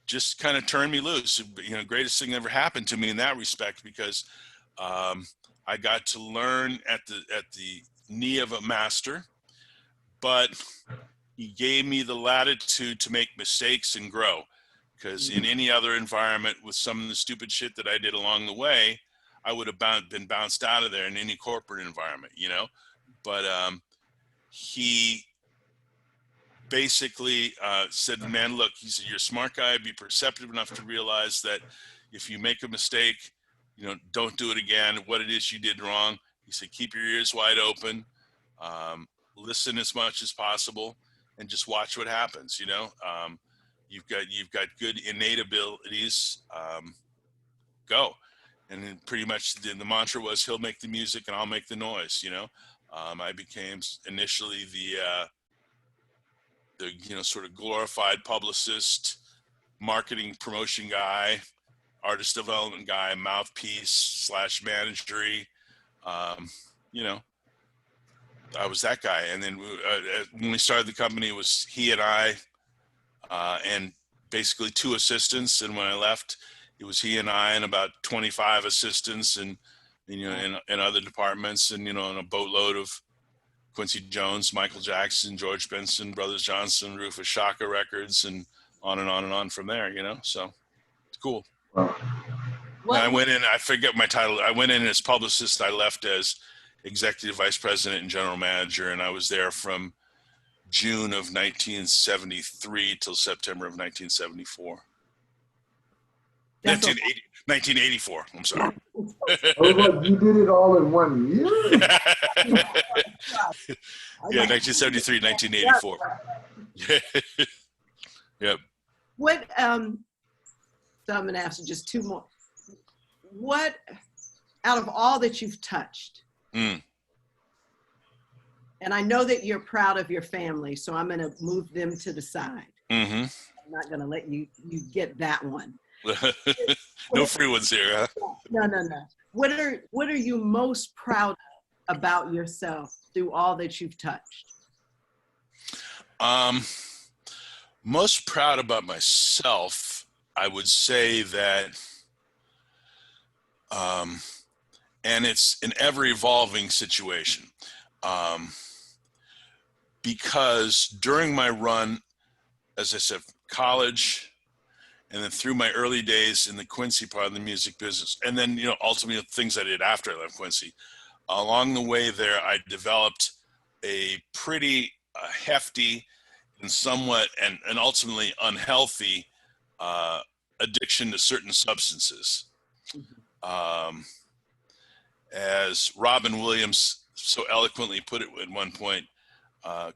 just kind of turned me loose. Greatest thing that ever happened to me in that respect, because I got to learn at the knee of a master, but he gave me the latitude to make mistakes and grow. Because in any other environment with some of the stupid shit that I did along the way, I would have been bounced out of there in any corporate environment, But he basically said, man, look, he said, you're a smart guy, be perceptive enough to realize that if you make a mistake, don't do it again, what it is you did wrong. He said, keep your ears wide open, listen as much as possible, and just watch what happens. You've got good innate abilities, go. And then pretty much the mantra was, he'll make the music and I'll make the noise. I became initially the sort of glorified publicist, marketing promotion guy, artist development guy, mouthpiece / managery. I was that guy. And then when we started the company, it was he and I, and basically 2 assistants. And when I left, it was he and I and about 25 assistants and in other departments, and and a boatload of Quincy Jones, Michael Jackson, George Benson, Brothers Johnson, Rufus Shaka records, and on and on and on from there. So it's cool. Wow. And I went in. I forget my title. I went in as publicist. I left as executive vice president and general manager, and I was there from June of 1973 till September of 1974. 1984. I'm sorry. You did it all in 1 year? Yeah, 1973, 1984. Yep. What, so I'm going to ask you just 2 more. What, out of all that you've touched, and I know that you're proud of your family, so I'm going to move them to the side. Mm-hmm. I'm not going to let you get that one. No free ones here, huh? No. What are you most proud of about yourself through all that you've touched? Most proud about myself, I would say that, and it's an ever-evolving situation, because during my run, as I said, college, and then through my early days in the Quincy part of the music business, and then, ultimately things I did after I left Quincy, along the way there, I developed a pretty hefty and somewhat and ultimately unhealthy addiction to certain substances. As Robin Williams so eloquently put it at one point,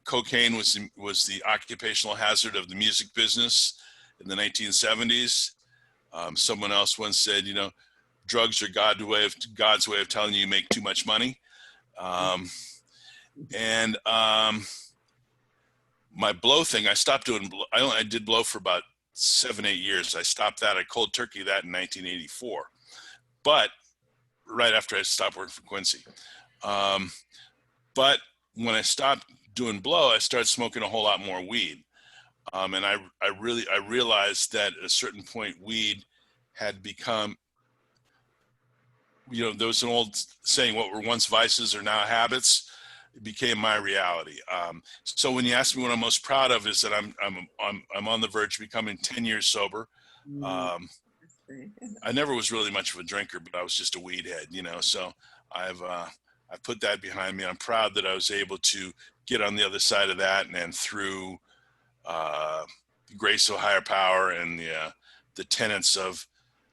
cocaine was the occupational hazard of the music business in the 1970s. Someone else once said, drugs are God's way of telling you make too much money. My blow thing, I stopped doing blow. I did blow for about 7-8 years. I stopped that. I cold turkey that in 1984, but right after I stopped working for Quincy. But when I stopped doing blow, I started smoking a whole lot more weed. And I realized that at a certain point, weed had become, there was an old saying, what were once vices are now habits. It became my reality. So when you ask me what I'm most proud of, is that I'm on the verge of becoming 10 years sober. I never was really much of a drinker, but I was just a weed head, so I've put that behind me. I'm proud that I was able to get on the other side of that, and through the grace of higher power and the tenets of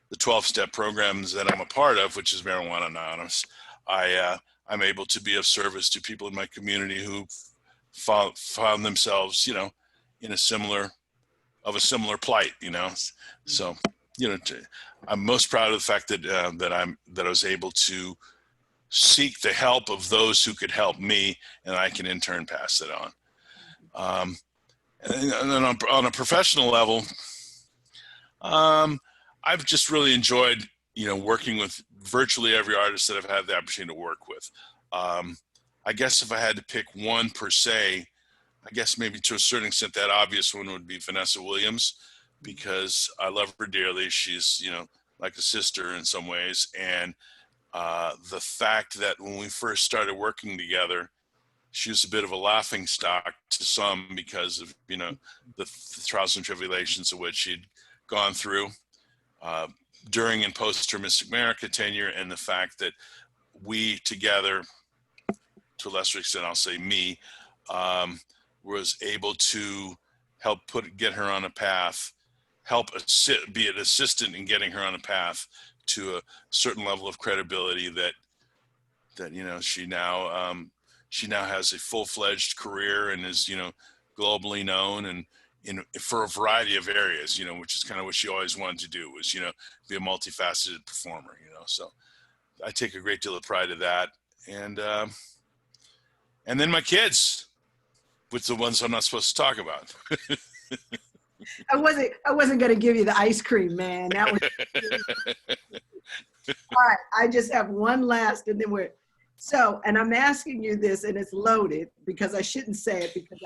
the 12-step programs that I'm a part of, which is Marijuana Anonymous, I'm able to be of service to people in my community who found themselves, in a similar plight, So, I'm most proud of the fact that I was able to seek the help of those who could help me, and I can in turn pass that on. And then on a professional level, I've just really enjoyed, working with virtually every artist that I've had the opportunity to work with. I guess if I had to pick one per se, I guess maybe to a certain extent that obvious one would be Vanessa Williams, because I love her dearly. She's, like a sister in some ways. And the fact that when we first started working together, she was a bit of a laughing stock to some because of, the trials and tribulations of what she'd gone through during and post her Mystic America tenure, and the fact that we together, to a lesser extent, I'll say me, was able to help get her on a path, be an assistant in getting her on a path to a certain level of credibility that she now has a full-fledged career and is globally known and for a variety of areas, which is kind of what she always wanted to do, was be a multifaceted performer. So I take a great deal of pride in that, and then my kids, which are the ones I'm not supposed to talk about. I wasn't going to give you the ice cream, man. That was all right. I just have one last, and then and I'm asking you this, and it's loaded because I shouldn't say it because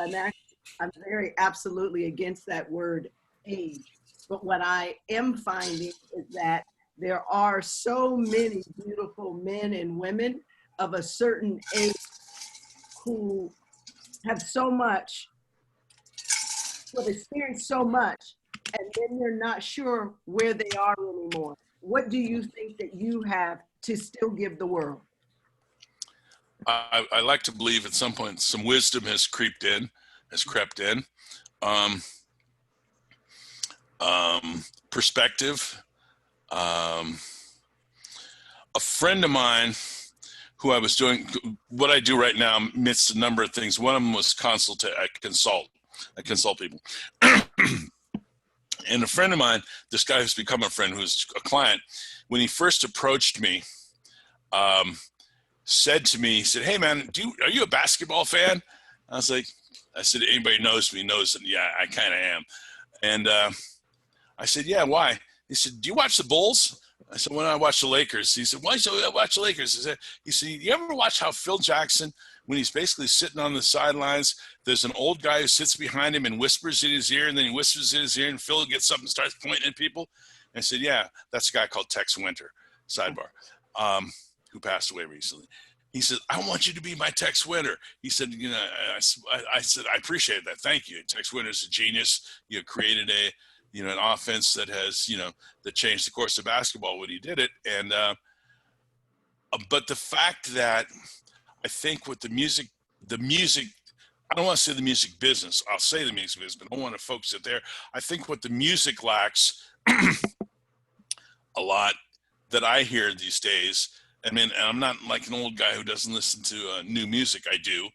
I'm very absolutely against that word age. But what I am finding is that there are so many beautiful men and women of a certain age who have experienced so much, and then they're not sure where they are anymore. What do you think that you have to still give the world? I like to believe at some point some wisdom has crept in. Perspective. A friend of mine who I was doing what I do right now amidst a number of things. One of them was I consult people. And a friend of mine, this guy who's become a friend, who's a client, when he first approached me, said to me, he said, "Hey man, are you a basketball fan?" I said, "Anybody knows me knows that, yeah, I kind of am." And I said, "Yeah, why?" He said, "Do you watch the Bulls?" I said, "When I watch the Lakers." He said, "Why do you watch the Lakers?" He said, "You ever watch how Phil Jackson, when he's basically sitting on the sidelines, there's an old guy who sits behind him and whispers in his ear, and then he whispers in his ear, and Phil gets up and starts pointing at people?" And I said, "Yeah, that's a guy called Tex Winter," sidebar, who passed away recently. He said, "I want you to be my Tex Winter." He said, I said, "I appreciate that. Thank you. Tex Winter's a genius. You created an offense that has, that changed the course of basketball when he did it." And, but the fact that I think with the music, I don't want to say the music business. I'll say the music business, but I don't want to focus it there. I think what the music lacks a lot that I hear these days, and I'm not like an old guy who doesn't listen to new music. I do,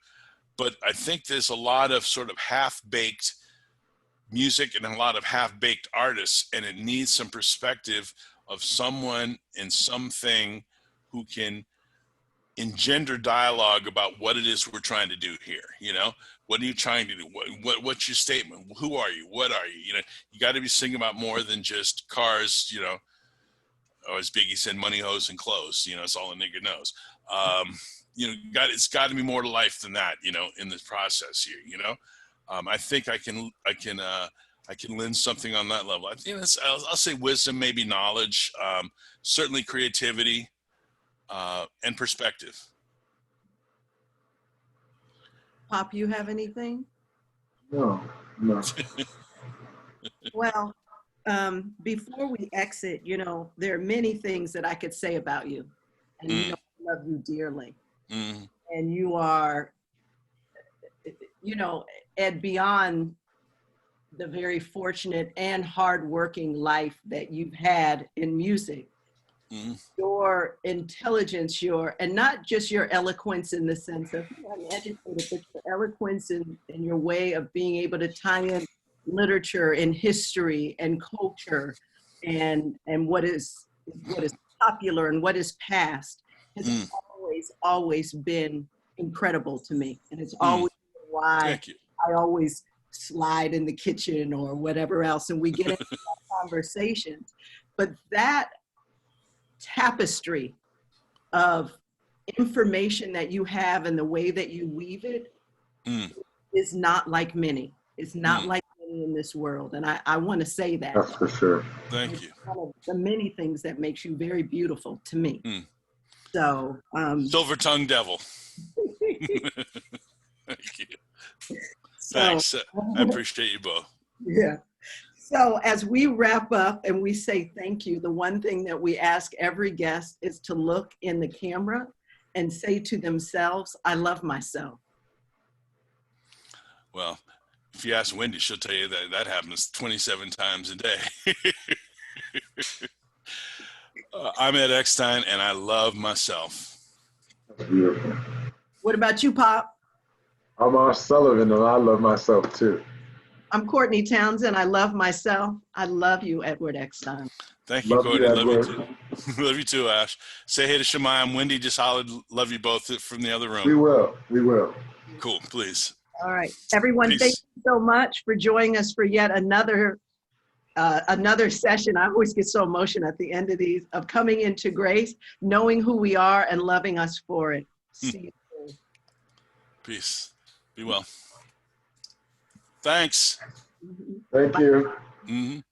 but I think there's a lot of sort of half-baked music and a lot of half-baked artists, and it needs some perspective of someone and something who can engender dialogue about what it is we're trying to do here. What are you trying to do? What's your statement? Who are you? What are you? You got to be singing about more than just cars, or as Biggie said, money, hoes, and clothes. It's all a nigga knows. It's got to be more to life than that, in this process here, I think I can lend something on that level. I'll say wisdom, maybe knowledge, certainly creativity, and perspective. Pop, you have anything? No. Well, before we exit, there are many things that I could say about you, and I love you dearly. And you are, Ed, beyond the very fortunate and hardworking life that you've had in music. Your intelligence, and not just your eloquence in the sense of I'm educated, but your eloquence and your way of being able to tie in literature and history and culture and what is popular and what is past has always been incredible to me. And it's always why I always slide in the kitchen or whatever else, and we get into conversations. But that tapestry of information that you have and the way that you weave it is not like many. It's not like many in this world. And I want to say that. That's for sure. Thank you. One of the many things that makes you very beautiful to me. So, Silver tongue devil. Thank you. Thanks. I appreciate you both. Yeah. So as we wrap up and we say thank you, the one thing that we ask every guest is to look in the camera and say to themselves, "I love myself." Well, if you ask Wendy, she'll tell you that that happens 27 times a day. I'm Ed Eckstein, and I love myself. That's beautiful. What about you, Pop? I'm R. Sullivan, and I love myself too. I'm Courtney Townsend. I love myself. I love you, Edward Eckstein. Thank you, Love Courtney. you, Love you Edward. too. Love you too, Ash. Say hey to Shemai. I'm Wendy. Just hollered. Love you both from the other We room. will. We will. Cool. Please. All right, everyone, thank Peace. you so much for joining us for yet another session. I always get so emotional at the end of these, of coming into grace, knowing who we are and loving us for it. See you soon. Peace. Be well. Thanks. Thank you. Mhm.